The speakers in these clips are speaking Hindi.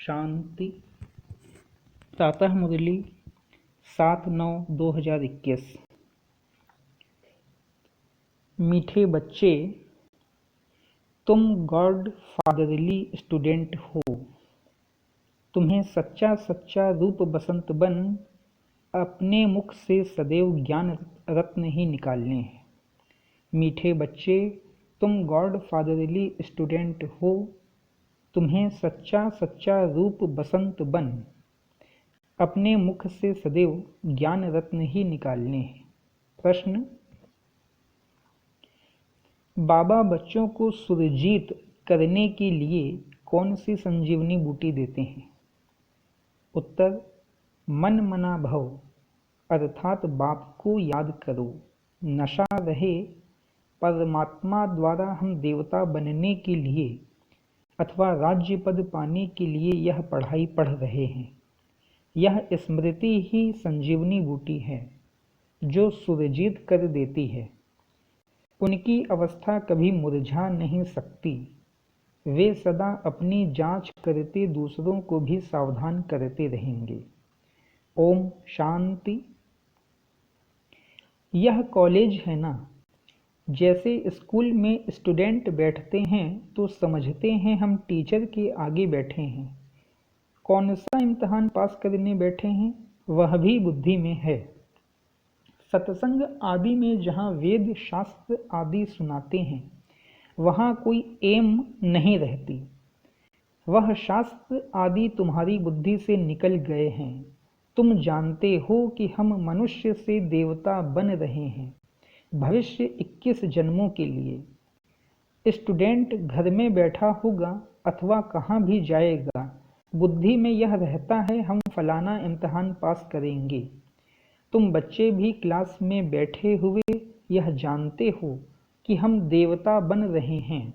शांति। प्रातः मुरली 7/9/2021। मीठे बच्चे, तुम गॉड फादरली स्टूडेंट हो। तुम्हें सच्चा सच्चा रूप बसंत बन अपने मुख से सदैव ज्ञान रत्न ही निकालने हैं। मीठे बच्चे, तुम गॉड फादरली स्टूडेंट हो। तुम्हें सच्चा सच्चा रूप बसंत बन अपने मुख से सदैव ज्ञान रत्न ही निकालने हैं। प्रश्न: बाबा बच्चों को सुरजीत करने के लिए कौन सी संजीवनी बूटी देते हैं? उत्तर: मन मना भव, अर्थात बाप को याद करो। नशा रहे परमात्मा द्वारा हम देवता बनने के लिए अथवा राज्य पद पाने के लिए यह पढ़ाई पढ़ रहे हैं। यह स्मृति ही संजीवनी बूटी है जो सुरजीत कर देती है। उनकी अवस्था कभी मुरझा नहीं सकती। वे सदा अपनी जांच करते दूसरों को भी सावधान करते रहेंगे। ओम शांति। यह कॉलेज है ना। जैसे स्कूल में स्टूडेंट बैठते हैं तो समझते हैं हम टीचर के आगे बैठे हैं। कौन सा इम्तिहान पास करने बैठे हैं वह भी बुद्धि में है। सत्संग आदि में जहाँ वेद शास्त्र आदि सुनाते हैं वहाँ कोई एम नहीं रहती। वह शास्त्र आदि तुम्हारी बुद्धि से निकल गए हैं। तुम जानते हो कि हम मनुष्य से देवता बन रहे हैं भविष्य 21 जन्मों के लिए। स्टूडेंट घर में बैठा होगा अथवा कहाँ भी जाएगा, बुद्धि में यह रहता है हम फलाना इम्तिहान पास करेंगे। तुम बच्चे भी क्लास में बैठे हुए यह जानते हो कि हम देवता बन रहे हैं।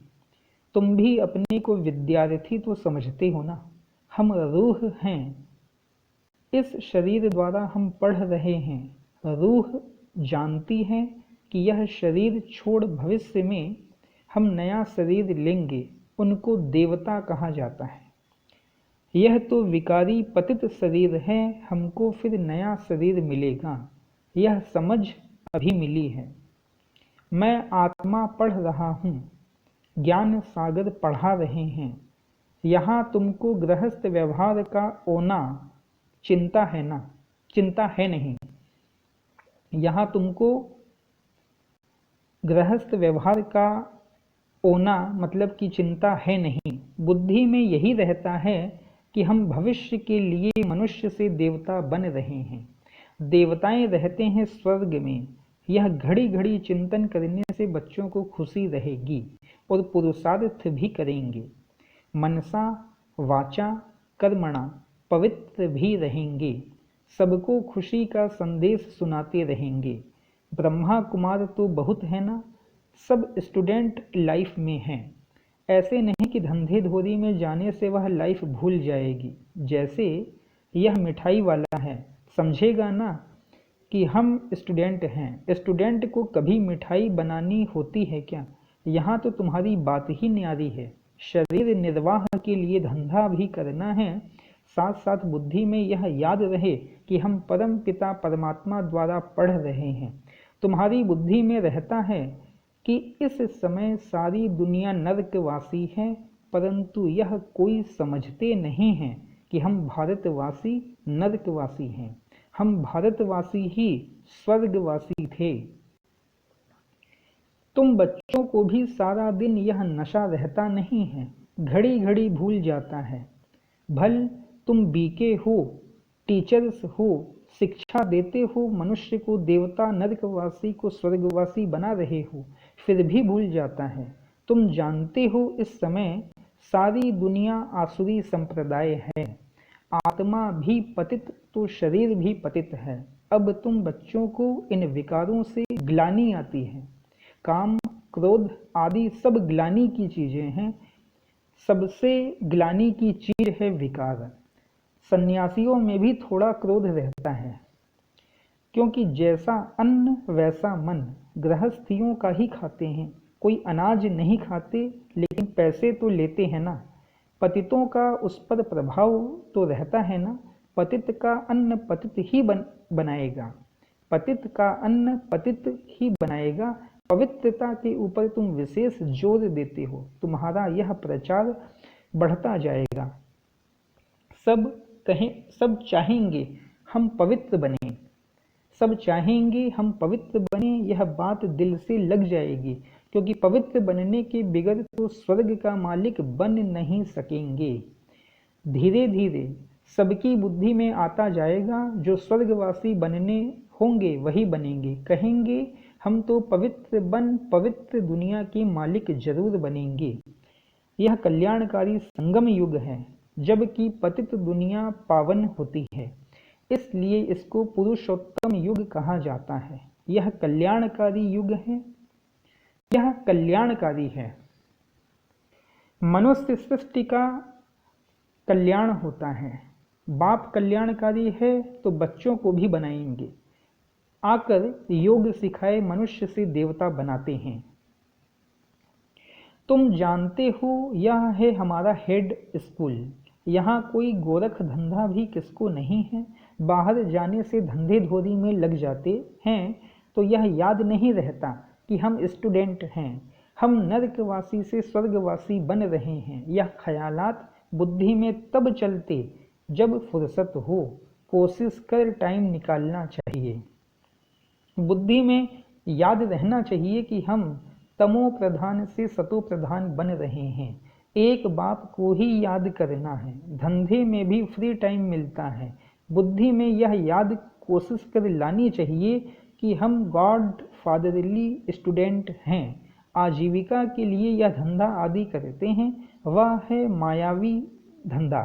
तुम भी अपने को विद्यार्थी तो समझते हो ना। हम रूह हैं। इस शरीर द्वारा हम पढ़ रहे हैं। रूह जानती है कि यह शरीर छोड़ भविष्य में हम नया शरीर लेंगे, उनको देवता कहा जाता है। यह तो विकारी पतित शरीर है, हमको फिर नया शरीर मिलेगा, यह समझ अभी मिली है। मैं आत्मा पढ़ रहा हूँ, ज्ञान सागर पढ़ा रहे हैं। यहाँ तुमको गृहस्थ व्यवहार का ओना चिंता है ना, चिंता है नहीं। यहाँ तुमको गृहस्थ व्यवहार का ओना मतलब कि चिंता है नहीं। बुद्धि में यही रहता है कि हम भविष्य के लिए मनुष्य से देवता बन रहे हैं। देवताएं रहते हैं स्वर्ग में। यह घड़ी घड़ी चिंतन करने से बच्चों को खुशी रहेगी और पुरुषार्थ भी करेंगे। मनसा वाचा कर्मणा पवित्र भी रहेंगे। सबको खुशी का संदेश सुनाते रहेंगे। ब्रह्मा कुमार तो बहुत है ना। सब स्टूडेंट लाइफ में हैं। ऐसे नहीं कि धंधे धोरी में जाने से वह लाइफ भूल जाएगी। जैसे यह मिठाई वाला है, समझेगा ना कि हम स्टूडेंट हैं। स्टूडेंट को कभी मिठाई बनानी होती है क्या? यहाँ तो तुम्हारी बात ही न्यारी है। शरीर निर्वाह के लिए धंधा भी करना है, साथ साथ बुद्धि में यह याद रहे कि हम परम पिता परमात्मा द्वारा पढ़ रहे हैं। तुम्हारी बुद्धि में रहता है कि इस समय सारी दुनिया नरकवासी है, परंतु यह कोई समझते नहीं हैं कि हम भारतवासी नरकवासी हैं। हम भारतवासी ही स्वर्गवासी थे। तुम बच्चों को भी सारा दिन यह नशा रहता नहीं है, घड़ी घड़ी भूल जाता है। भल तुम बीके हो, टीचर्स हो, शिक्षा देते हो, मनुष्य को देवता नरकवासी को स्वर्गवासी बना रहे हो, फिर भी भूल जाता है। तुम जानते हो इस समय सारी दुनिया आसुरी संप्रदाय है। आत्मा भी पतित तो शरीर भी पतित है। अब तुम बच्चों को इन विकारों से ग्लानि आती है। काम क्रोध आदि सब ग्लानि की चीजें हैं। सबसे ग्लानि की चीज है विकार। सन्यासियों में भी थोड़ा क्रोध रहता है, क्योंकि जैसा अन्न वैसा मन। गृहस्थियों का ही खाते हैं, कोई अनाज नहीं खाते, लेकिन पैसे तो लेते हैं ना। पतितों का उस पर प्रभाव तो रहता है ना। पतित का अन्न पतित ही बनाएगा, पतित का अन्न पतित ही बनाएगा। पवित्रता के ऊपर तुम विशेष जोर देते हो, तुम्हारा यह प्रचार बढ़ता जाएगा। सब चाहेंगे हम पवित्र बने, सब चाहेंगे हम पवित्र बने, यह बात दिल से लग जाएगी, क्योंकि पवित्र बनने के बिगड़ तो स्वर्ग का मालिक बन नहीं सकेंगे। धीरे धीरे सबकी बुद्धि में आता जाएगा, जो स्वर्गवासी बनने होंगे वही बनेंगे, कहेंगे हम तो पवित्र दुनिया के मालिक जरूर बनेंगे। यह कल्याणकारी संगम युग है, जबकि पतित दुनिया पावन होती है, इसलिए इसको पुरुषोत्तम युग कहा जाता है। यह कल्याणकारी युग है, यह कल्याणकारी है। मनुष्य सृष्टि का कल्याण होता है। बाप कल्याणकारी है तो बच्चों को भी बनाएंगे, आकर योग सिखाए मनुष्य से देवता बनाते हैं। तुम जानते हो यह है हमारा हेड स्कूल, यहाँ कोई गोरख धंधा भी किसको नहीं है। बाहर जाने से धंधे धोरी में लग जाते हैं तो यह याद नहीं रहता कि हम स्टूडेंट हैं, हम नरकवासी से स्वर्गवासी बन रहे हैं। यह ख्यालात बुद्धि में तब चलते जब फुर्सत हो, कोशिश कर टाइम निकालना चाहिए। बुद्धि में याद रहना चाहिए कि हम तमो प्रधान से सतो प्रधान बन रहे हैं। एक बाप को ही याद करना है, धंधे में भी फ्री टाइम मिलता है। बुद्धि में यह याद कोशिश कर लानी चाहिए कि हम गॉड फादरली स्टूडेंट हैं, आजीविका के लिए यह धंधा आदि करते हैं। वह है मायावी धंधा,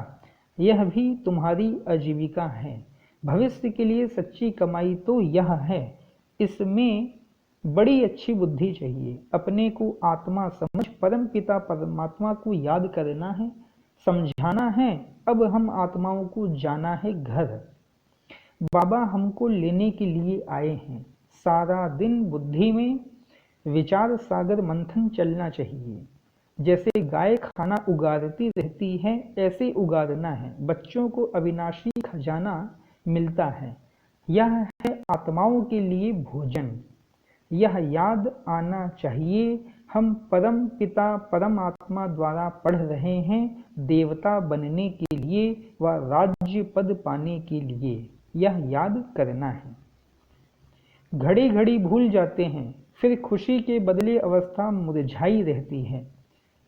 यह भी तुम्हारी आजीविका है। भविष्य के लिए सच्ची कमाई तो यह है, इसमें बड़ी अच्छी बुद्धि चाहिए। अपने को आत्मा समझ परम पिता परमात्मा को याद करना है, समझाना है। अब हम आत्माओं को जाना है घर, बाबा हमको लेने के लिए आए हैं। सारा दिन बुद्धि में विचार सागर मंथन चलना चाहिए। जैसे गाय खाना उगारती रहती है, ऐसे उगारना है। बच्चों को अविनाशी खजाना मिलता है, यह है आत्माओं के लिए भोजन। यह याद आना चाहिए हम परम पिता परमात्मा द्वारा पढ़ रहे हैं देवता बनने के लिए व राज्य पद पाने के लिए, यह याद करना है। घड़ी घड़ी भूल जाते हैं, फिर खुशी के बदले अवस्था मुरझाई रहती है।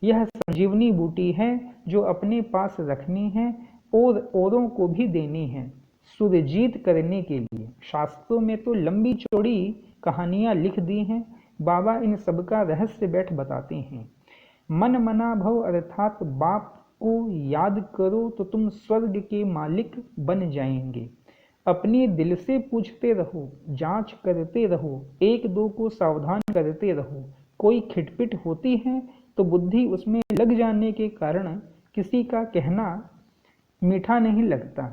यह संजीवनी बूटी है जो अपने पास रखनी है और औरों को भी देनी है, सुरजीत करने के लिए। शास्त्रों में तो लंबी चौड़ी कहानियां लिख दी हैं, बाबा इन सबका रहस्य बैठ बताते हैं। मन मना भव अर्थात बाप को याद करो तो तुम स्वर्ग के मालिक बन जाएंगे। अपने दिल से पूछते रहो, जांच करते रहो, एक दो को सावधान करते रहो। कोई खिटपिट होती है तो बुद्धि उसमें लग जाने के कारण किसी का कहना मीठा नहीं लगता।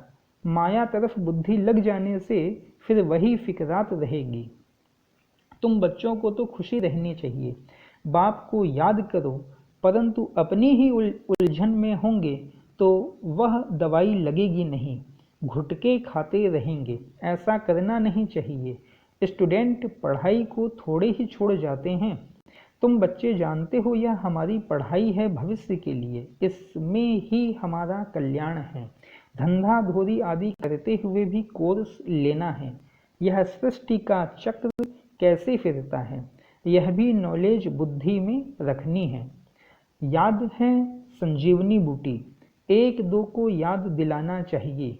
माया तरफ बुद्धि लग जाने से फिर वही फिक्रात रहेगी। तुम बच्चों को तो खुशी रहनी चाहिए, बाप को याद करो, परंतु अपनी ही उलझन में होंगे तो वह दवाई लगेगी नहीं, घुटके खाते रहेंगे। ऐसा करना नहीं चाहिए। स्टूडेंट पढ़ाई को थोड़े ही छोड़ जाते हैं। तुम बच्चे जानते हो यह हमारी पढ़ाई है भविष्य के लिए, इसमें ही हमारा कल्याण है। धंधा धोरी आदि करते हुए भी कोर्स लेना है। यह सृष्टि का चक्र कैसे फिरता है, यह भी नॉलेज बुद्धि में रखनी है। याद है संजीवनी बूटी, एक दो को याद दिलाना चाहिए।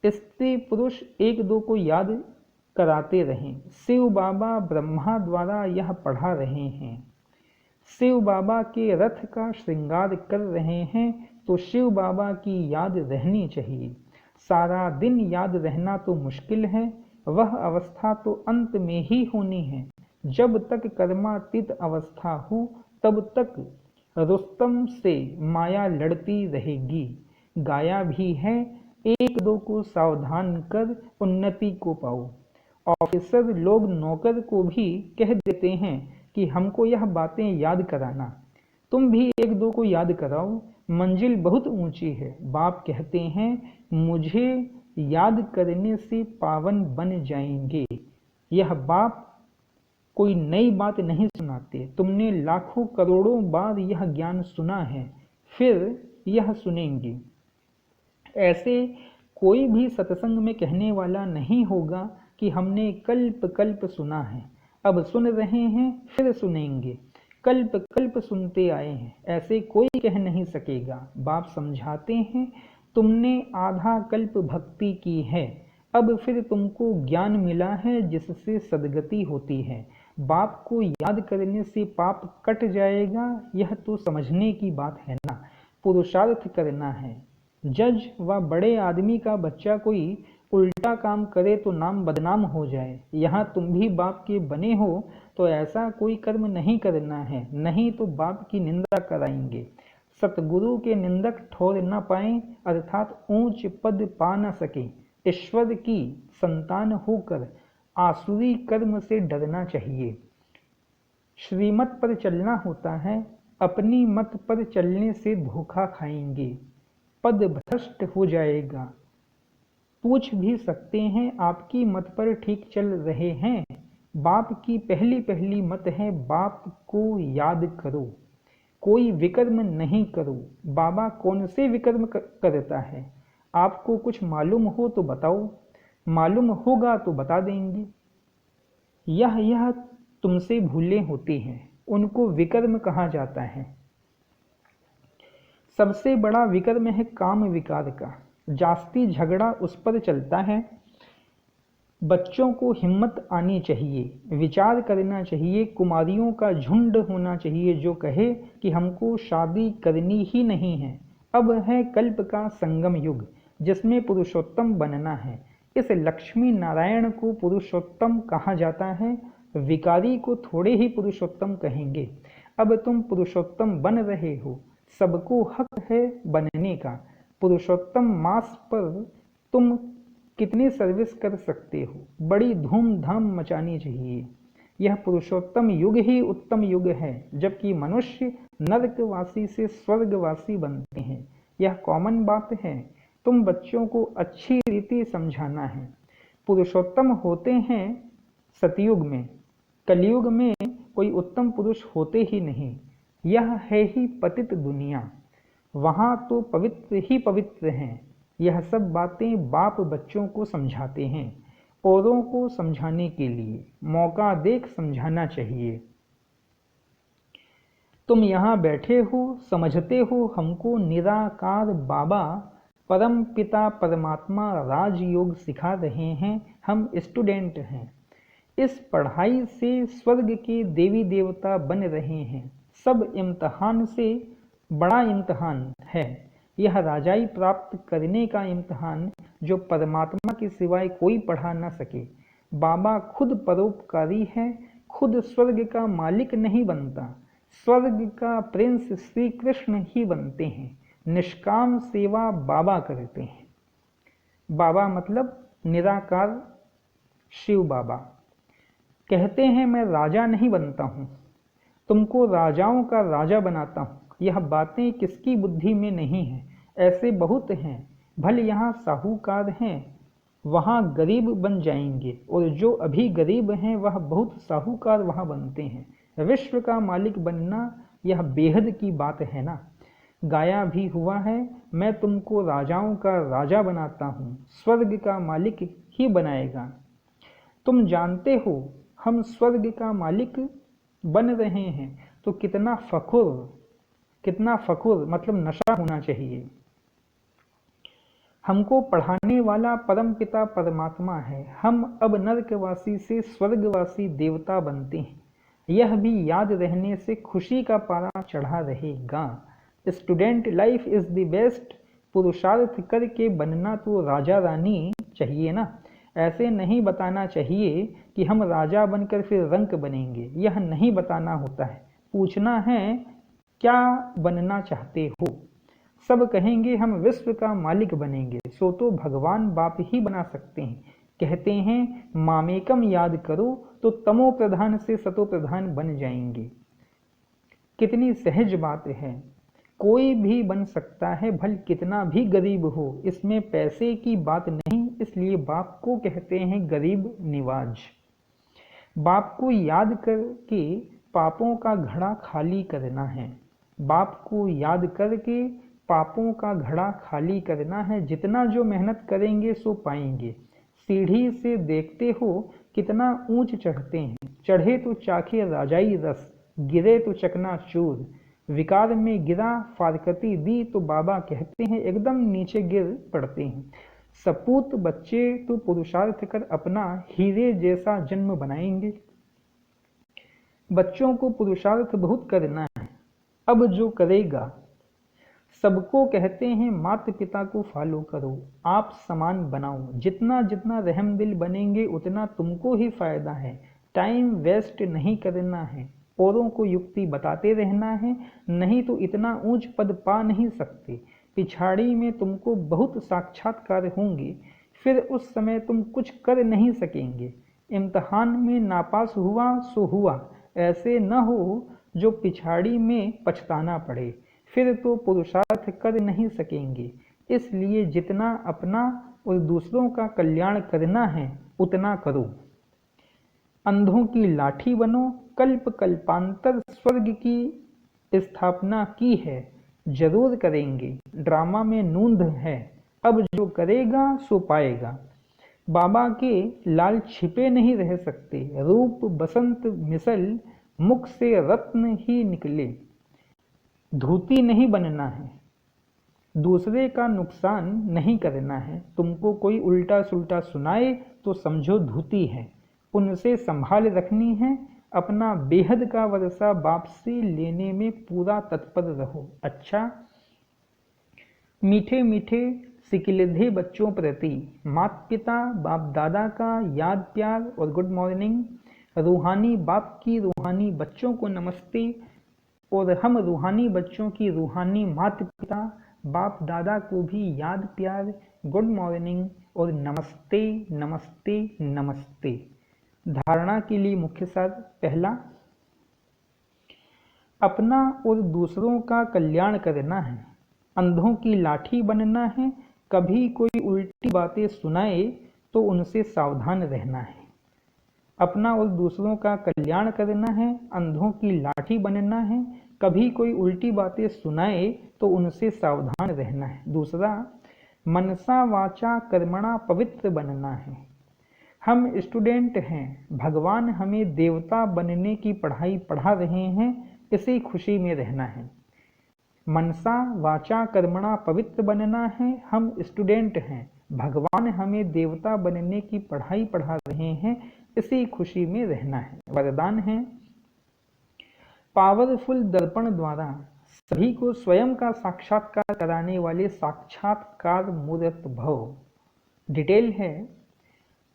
स्त्री पुरुष एक दो को याद कराते रहें। शिव बाबा ब्रह्मा द्वारा यह पढ़ा रहे हैं, शिव बाबा के रथ का श्रृंगार कर रहे हैं, तो शिव बाबा की याद रहनी चाहिए। सारा दिन याद रहना तो मुश्किल है, वह अवस्था तो अंत में ही होनी है। जब तक कर्मातीत अवस्था हो तब तक रुस्तम से माया लड़ती रहेगी। गाया भी है, एक दो को सावधान कर उन्नति को पाओ। ऑफिसर लोग नौकर को भी कह देते हैं कि हमको यह बातें याद कराना, तुम भी एक दो को याद कराओ। मंजिल बहुत ऊंची है। बाप कहते हैं मुझे याद करने से पावन बन जाएंगे। यह बाप कोई नई बात नहीं सुनाते, तुमने लाखों करोड़ों बार यह ज्ञान सुना है, फिर यह सुनेंगे। ऐसे कोई भी सत्संग में कहने वाला नहीं होगा कि हमने कल्प कल्प सुना है, अब सुन रहे हैं, फिर सुनेंगे, कल्प कल्प सुनते आए हैं, ऐसे कोई कह नहीं सकेगा। बाप समझाते हैं तुमने आधा कल्प भक्ति की है, अब फिर तुमको ज्ञान मिला है जिससे सद्गति होती है। बाप को याद करने से पाप कट जाएगा, यह तो समझने की बात है ना। पुरुषार्थ करना है। जज व बड़े आदमी का बच्चा कोई उल्टा काम करे तो नाम बदनाम हो जाए। यहाँ तुम भी बाप के बने हो तो ऐसा कोई कर्म नहीं करना है, नहीं तो बाप की निंदा कराएंगे। सतगुरु के निंदक ठोर न पाए, अर्थात ऊंच पद पा न सके। ईश्वर की संतान होकर आसुरी कर्म से डरना चाहिए। श्रीमत पर चलना होता है, अपनी मत पर चलने से धोखा खाएंगे, पद भ्रष्ट हो जाएगा। पूछ भी सकते हैं आपकी मत पर ठीक चल रहे हैं। बाप की पहली पहली मत है बाप को याद करो, कोई विकर्म नहीं करो। बाबा कौन से विकर्म करता है? आपको कुछ मालूम हो तो बताओ, मालूम होगा तो बता देंगे। यह तुमसे भूलें होती हैं, उनको विकर्म कहा जाता है। सबसे बड़ा विकर्म है काम विकार का, जास्ती झगड़ा उस पर चलता है। बच्चों को हिम्मत आनी चाहिए, विचार करना चाहिए। कुमारियों का झुंड होना चाहिए जो कहे कि हमको शादी करनी ही नहीं है। अब है कल्प का संगम युग जिसमें पुरुषोत्तम बनना है। इस लक्ष्मी नारायण को पुरुषोत्तम कहा जाता है, विकारी को थोड़े ही पुरुषोत्तम कहेंगे। अब तुम पुरुषोत्तम बन रहे हो, सबको हक है बनने का। पुरुषोत्तम मास पर तुम कितनी सर्विस कर सकते हो, बड़ी धूमधाम मचानी चाहिए। यह पुरुषोत्तम युग ही उत्तम युग है, जबकि मनुष्य नरकवासी से स्वर्गवासी बनते हैं। यह कॉमन बात है, तुम बच्चों को अच्छी रीति समझाना है। पुरुषोत्तम होते हैं सतयुग में, कलयुग में कोई उत्तम पुरुष होते ही नहीं। यह है ही पतित दुनिया, वहाँ तो पवित्र ही पवित्र हैं। यह सब बातें बाप बच्चों को समझाते हैं। औरों को समझाने के लिए मौका देख समझाना चाहिए। तुम यहाँ बैठे हो, समझते हो हमको निराकार बाबा परम पिता परमात्मा राजयोग सिखा रहे हैं। हम स्टूडेंट हैं, इस पढ़ाई से स्वर्ग के देवी देवता बन रहे हैं। सब इम्तहान से बड़ा इम्तहान है यह राजाई प्राप्त करने का इम्तहान, जो परमात्मा के सिवाय कोई पढ़ा न सके। बाबा खुद परोपकारी है, खुद स्वर्ग का मालिक नहीं बनता, स्वर्ग का प्रिंस श्री कृष्ण ही बनते हैं। निष्काम सेवा बाबा करते हैं। बाबा मतलब निराकार शिव बाबा। कहते हैं मैं राजा नहीं बनता हूँ, तुमको राजाओं का राजा बनाता हूँ। यह बातें किसकी बुद्धि में नहीं है? ऐसे बहुत हैं। भले यहाँ साहूकार हैं, वहाँ गरीब बन जाएंगे, और जो अभी गरीब हैं वह बहुत साहूकार वहाँ बनते हैं। विश्व का मालिक बनना यह बेहद की बात है ना। गाया भी हुआ है, मैं तुमको राजाओं का राजा बनाता हूँ, स्वर्ग का मालिक ही बनाएगा। तुम जानते हो हम स्वर्ग का मालिक बन रहे हैं, तो कितना फखुर मतलब नशा होना चाहिए। हमको पढ़ाने वाला परम पिता परमात्मा है। हम अब नरकवासी से स्वर्गवासी देवता बनते हैं। यह भी याद रहने से खुशी का पारा चढ़ा रहेगा। Student life is the best. पुरुषार्थ करके बनना तो राजा रानी चाहिए ना। ऐसे नहीं बताना चाहिए कि हम राजा बनकर फिर रंक बनेंगे, यह नहीं बताना होता है। पूछना है क्या बनना चाहते हो। सब कहेंगे हम विश्व का मालिक बनेंगे, सो तो भगवान बाप ही बना सकते हैं। कहते हैं मामेकम याद करो तो तमो प्रधान से सतो प्रधान बन जाएंगे। कितनी सहज बात है। कोई भी बन सकता है, भले कितना भी गरीब हो, इसमें पैसे की बात नहीं, इसलिए बाप को कहते हैं गरीब निवाज। बाप को याद करके पापों का घड़ा खाली करना है। बाप को याद करके पापों का घड़ा खाली करना है। जितना जो मेहनत करेंगे सो पाएंगे। सीढ़ी से देखते हो कितना ऊंच चढ़ते हैं, चढ़े तो चाखे राजाई रस, गिरे तो चकनाचूर। विकार में गिरा फारकती दी तो बाबा कहते हैं एकदम नीचे गिर पड़ते हैं। सपूत बच्चे तो पुरुषार्थ कर अपना हीरे जैसा जन्म बनाएंगे। बच्चों को पुरुषार्थ बहुत करना है, अब जो करेगा। सबको कहते हैं माता पिता को फॉलो करो, आप समान बनाओ। जितना जितना रहम दिल बनेंगे उतना तुमको ही फायदा है। टाइम वेस्ट नहीं करना है, औरों को युक्ति बताते रहना है, नहीं तो इतना ऊंच पद पा नहीं सकते। पिछाड़ी में तुमको बहुत साक्षात्कार होंगे, फिर उस समय तुम कुछ कर नहीं सकेंगे। इम्तहान में नापास हुआ सो हुआ, ऐसे न हो जो पिछाड़ी में पछताना पड़े, फिर तो पुरुषार्थ कर नहीं सकेंगे। इसलिए जितना अपना और दूसरों का कल्याण करना है उतना करो। अंधों की लाठी बनो, कल्प कल्पांतर स्वर्ग की स्थापना की है, जरूर करेंगे। ड्रामा में नूंद है, अब जो करेगा सो पाएगा। बाबा के लाल छिपे नहीं रह सकते, रूप बसंत मिसल, मुख से रत्न ही निकले। धूती नहीं बनना है, दूसरे का नुकसान नहीं करना है। तुमको कोई उल्टा सुल्टा सुनाए तो समझो धूती है, उनसे संभाल रखनी है। अपना बेहद का वर्षा बाप से लेने में पूरा तत्पर रहो। अच्छा, मीठे मीठे सिकिलधे बच्चों प्रति माता पिता बाप दादा का याद प्यार और गुड मॉर्निंग। रूहानी बाप की रूहानी बच्चों को नमस्ते, और हम रूहानी बच्चों की रूहानी माता पिता बाप दादा को भी याद प्यार, गुड मॉर्निंग और नमस्ते नमस्ते नमस्ते। धारणा के लिए मुख्य सार। पहला, अपना और दूसरों का कल्याण करना है, अंधों की लाठी बनना है। कभी कोई उल्टी बातें सुनाए तो उनसे सावधान रहना है। अपना और दूसरों का कल्याण करना है, अंधों की लाठी बनना है। कभी कोई उल्टी बातें सुनाए तो उनसे सावधान रहना है। दूसरा, मनसा वाचा कर्मणा पवित्र बनना है। हम स्टूडेंट हैं, भगवान हमें देवता बनने की पढ़ाई पढ़ा रहे हैं, इसी खुशी में रहना है। मनसा वाचा कर्मणा पवित्र बनना है। हम स्टूडेंट हैं, भगवान हमें देवता बनने की पढ़ाई पढ़ा रहे हैं, इसी खुशी में रहना है। वरदान है, पावरफुल दर्पण द्वारा सभी को स्वयं का साक्षात्कार कराने वाले साक्षात्कार मूर्त भव। डिटेल है,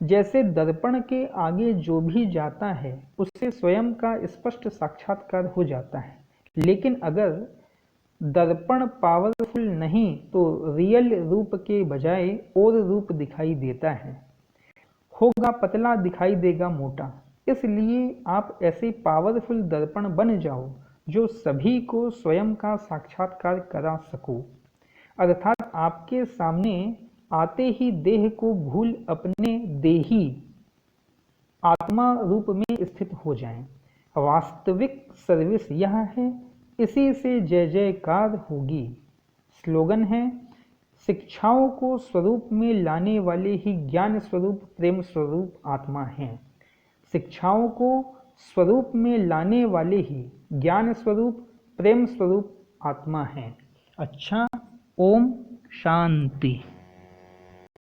जैसे दर्पण के आगे जो भी जाता है उससे स्वयं का स्पष्ट साक्षात्कार हो जाता है, लेकिन अगर दर्पण पावरफुल नहीं तो रियल रूप के बजाय और रूप दिखाई देता है। होगा पतला, दिखाई देगा मोटा। इसलिए आप ऐसे पावरफुल दर्पण बन जाओ जो सभी को स्वयं का साक्षात्कार करा सको, अर्थात आपके सामने आते ही देह को भूल अपने देही आत्मा रूप में स्थित हो जाएं। वास्तविक सर्विस यह है, इसी से जय जयकार होगी। स्लोगन है, शिक्षाओं को स्वरूप में लाने वाले ही ज्ञान स्वरूप प्रेम स्वरूप आत्मा हैं। शिक्षाओं को स्वरूप में लाने वाले ही ज्ञान स्वरूप प्रेम स्वरूप आत्मा हैं। अच्छा, ओम शांति।